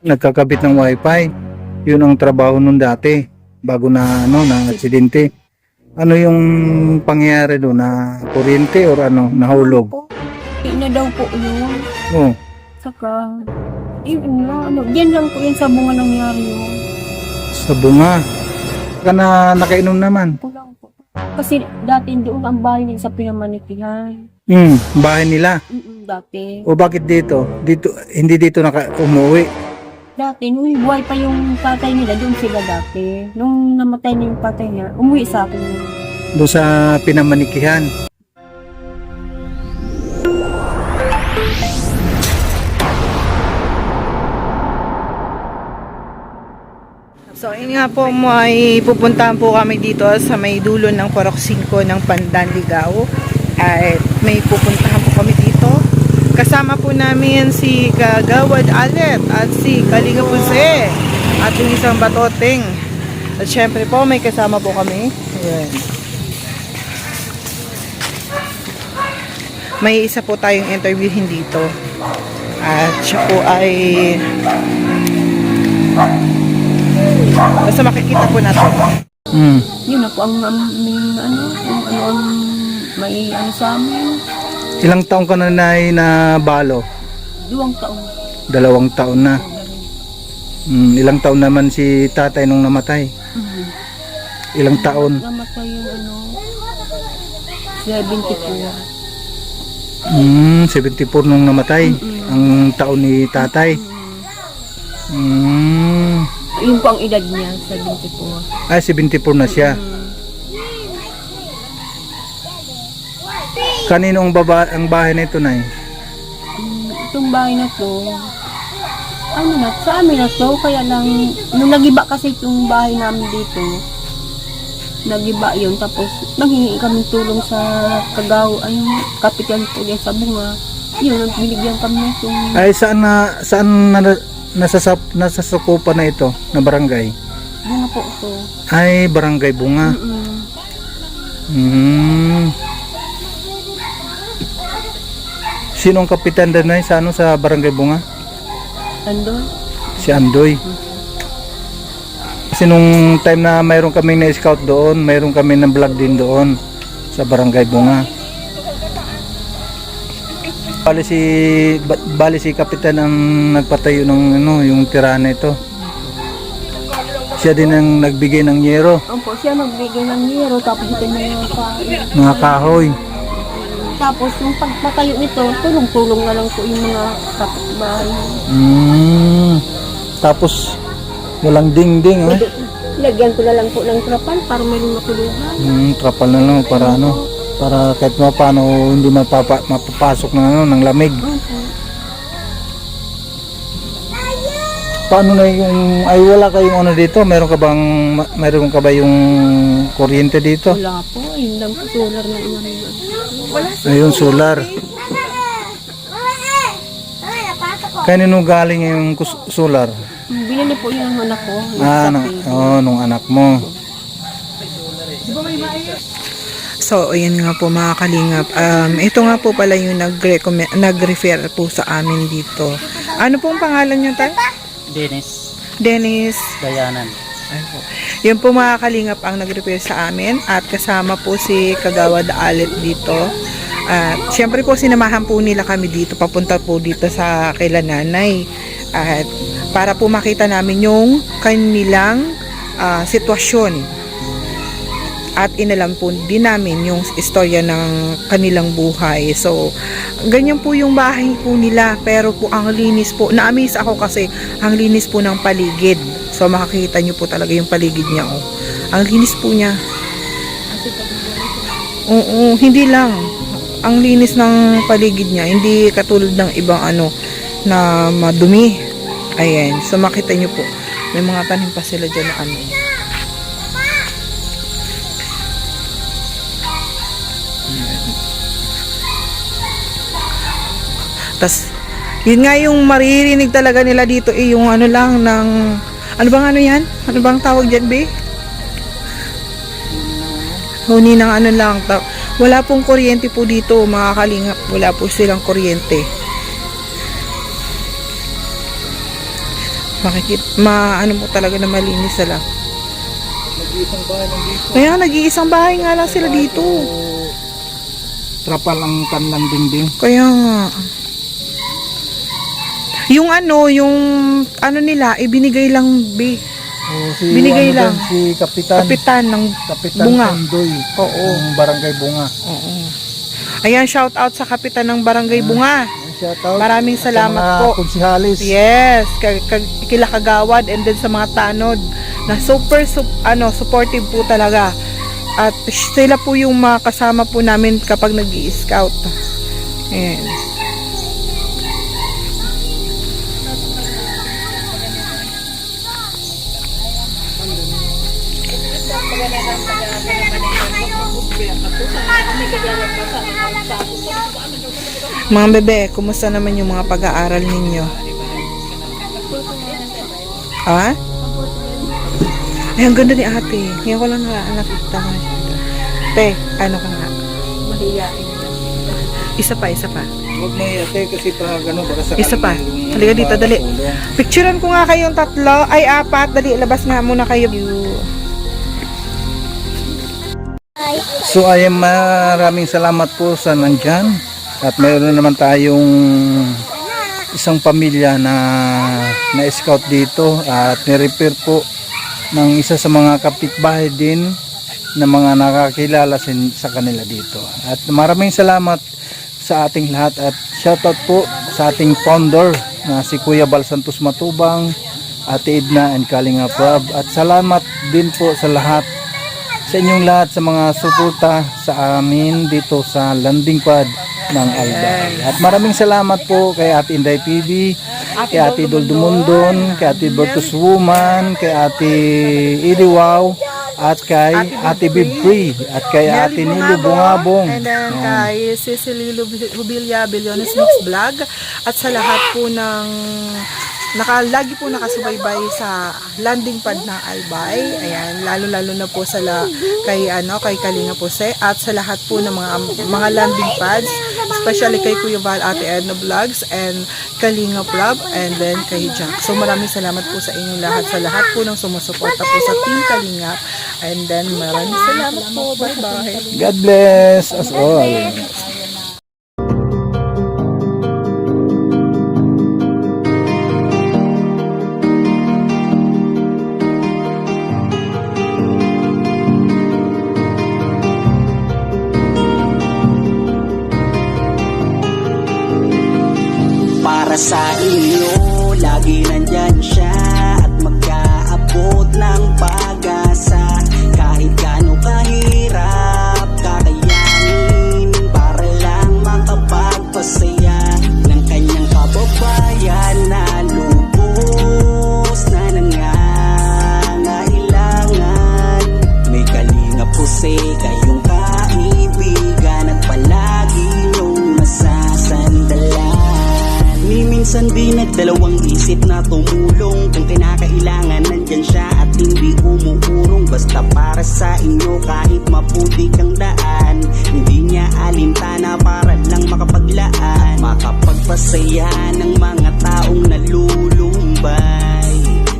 nagkakabit ng wifi. Yun ang trabaho nun dati bago na na aksidente. Ano yung pangyayari doon, na kuryente or nahulog? Na daw po yun. Oh, Saka, yun na, diyan lang po yun sa bunga nangyari yun. sa bunga. Ka na nakainom naman. Kulang po. Kasi dati doon ang bahay nila sa pinamanikihan. Bahay nila. Dati. O bakit dito? Dito hindi dito umuwi. Dati, nung buhay pa yung tatay nila, doon sila dati. Nung namatay na yung tatay niya, umuwi sa akin. Doon sa pinamanikihan. So, yun nga po, may pupuntahan po kami dito sa may dulo ng Purok 5 ng Pandanligao. At may pupuntahan po kami dito. Kasama po namin si Kagawad Alet at si Kalinga Puse at yung isang batoteng. At syempre po, may kasama po kami. Ayan. May isa po tayong interviewin dito. At siya po ay... basta makikita po natin. Yun na po ang may sa amin. Ilang taon ka na na balo? 2 taon. 2 taon na. Ilang taon naman si tatay nung namatay? Ilang taon? Namatay yung 74. 74 nung namatay. Ang taon ni tatay. Yun po ang edad niya, 74. Ay, 74 na siya. Kanino ang bahay na ito, Nay? Itong bahay na to, sa amin na to, kaya lang, nung nagiba kasi itong bahay namin dito, nagiba yun, tapos nanghingi kami tulong sa kapitan po dyan sa bunga. Yun, binigyan kami itong... Ay, saan nasasakupan na ito, na barangay? Bunga po ito. Ay, barangay Bunga. Sino ang kapitan doon, Nay, sa barangay Bunga? Ando? Si Andoy. Kasi nung time na mayroon kami na-scout doon, mayroon kami ng vlog din doon sa barangay Bunga. Bali si kapitan ang nagpatayo ng yung tirana ito. Siya din ang nagbigay ng yero, Opo, siya nagbigay ng yero, tapos ito na mga kahoy. Tapos yung pagpatayo nito, tulong-tulong na lang po yung mga kapitbahay. Tapos walang dingding, Lagyan ko na lang po ng trapal para may matulugan. Trapal na lang para kahit paano hindi mapapasok ng lamig. Paano na yung wala kayong dito? Meron ka ba yung kuryente dito? Wala po, yun lang po, solar na iwan. Ayun, solar. Kanino galing yung solar? Binili po yun ng anak ko. Nung anak mo. So, ayan nga po mga kalingap. Ito nga po pala yung nag-refer po sa amin dito. Ano pong pangalan nyo, Tay? Dennis Dayanan. Yun po mga kalingap ang nag-refer sa amin at kasama po si Kagawad Alet dito. At syempre po sinamahan po nila kami dito, papunta po dito sa kila nanay. At para po makita namin yung kanilang sitwasyon. At inalam po din namin yung istorya ng kanilang buhay. So, ganyan po yung bahay po nila. Pero po ang linis po. Na-amaze ako kasi ang linis po ng paligid. So, makakita nyo po talaga yung paligid niya. Oh. Ang linis po niya. Oo, hindi lang. Ang linis ng paligid niya. Hindi katulad ng ibang na madumi. Ayan. So, makita nyo po. May mga tanim pa sila dyan na Tas, yun nga yung maririnig talaga nila dito yung lang ng, yan? Ano bang tawag dyan, be? Huni ng lang. Wala pong kuryente po dito, mga kalingap. Wala po silang kuryente. Ano mo talaga na malinis sila. Nag-iisang bahay lang dito. Kaya nag-iisang bahay nga lang sila dito. Trapal ang kanilang dingding. Kaya nga. Yung nila, ibinigay lang, binigay lang. Si Kapitan ng Kapitan Bunga. Pandoy. Oo. Ng Barangay Bunga. Oo. Ayan, shout out sa Kapitan ng Barangay Bunga. Shoutout. Maraming salamat sa mga po. konsihalis. Yes, kila Kagawad and then sa mga tanod na supportive po talaga. At sila po yung mga kasama po namin kapag nag-i-scout. Ayan. Mga bebe, kumusta naman yung mga pag-aaral ninyo? Ha? Ay, ang ganda ni ate. Ngayon ko lang nakita ko. Te, ano ka nga? Mahiyain. Isa pa. Huwag mo ate kasi pa gano'n baka sa Isa pa. Halika dito, dali. Picturean ko nga kayong 3, ay 4. Dali, labas nga muna kayo. So ay maraming salamat po sa nandyan. At mayroon naman tayong isang pamilya na na-scout dito at ni-repair po ng isa sa mga kapitbahay din na mga nakakilala sa kanila dito. At maraming salamat sa ating lahat at shoutout po sa ating founder na si Kuya Bal Santos Matubang, Ate Edna and Kalinga Prab. At salamat din po sa lahat, sa inyong lahat sa mga suporta sa amin dito sa landing pad ng Albay. At maraming salamat po kay Ate Inday PB, kay Ate Dol Dumundon, kay Ate Bertus Woman, kay Ate Iliwaw, at kay Ate Bibri, at kay Ate Nilo Bungabong. And then kay Cecily Hubilia Billiones Mix Vlog. At sa lahat po ng lagi po nakasubaybay sa landing pad ng Albay. Ayan, lalo-lalo na po kay Kalinga Pose at sa lahat po ng mga landing pads, especially kay Kuya Val, Ate Edna Vlogs and Kalinga Prab and then kay Jack. So maraming salamat po sa inyong lahat, sa lahat po ng sumusuporta po sa Team Kalinga. And then maraming salamat po. Bye-bye. God bless us all. Para sa inyo, lagi nandyan siya at mag-aabot ng pag-asa. Kahit gaano kahirap, kakayanin para lang makapagpasaya ng kanyang kababayan na lubos na nangangailangan. May Kalinga Pose, kayong kaibigan at palagi niyong masasandalan. Minsan di nagdalawang isip na tumulong. Kung kinakailangan nandyan siya at hindi umuurong. Basta para sa inyo kahit maputik ang daan, hindi niya alintana para lang makapaglaan, makapagpasaya ng mga taong nalulumbay.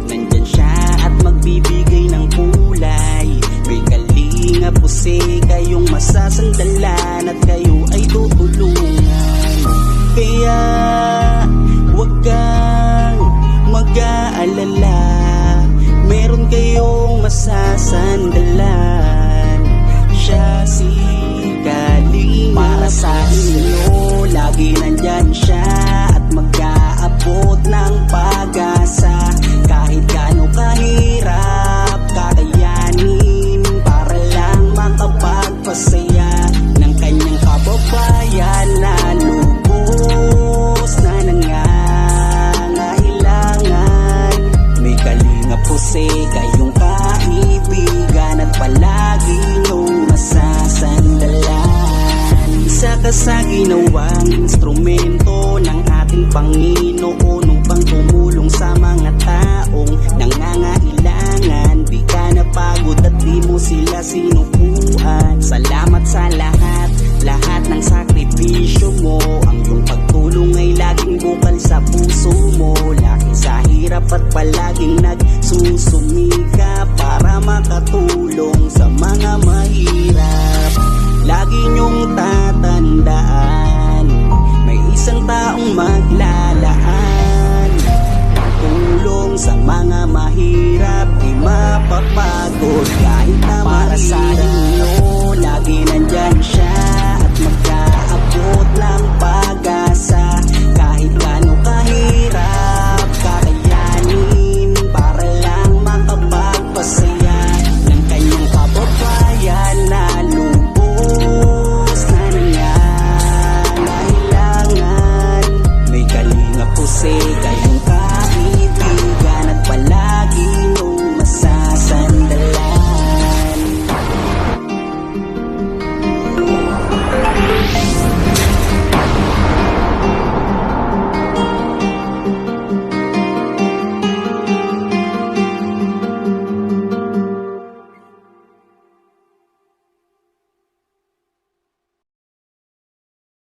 Nandyan siya at magbibigay ng kulay. May Kalinga Pose, kayong masasandalan at kayo ay tutulungan. Kaya huwag kang mag-aalala, meron kayong masasandalan. Siya si Kalinga. Para sa inyo, lagi nandyan siya at mag-aabot ng palaging nagsusumika para makatulong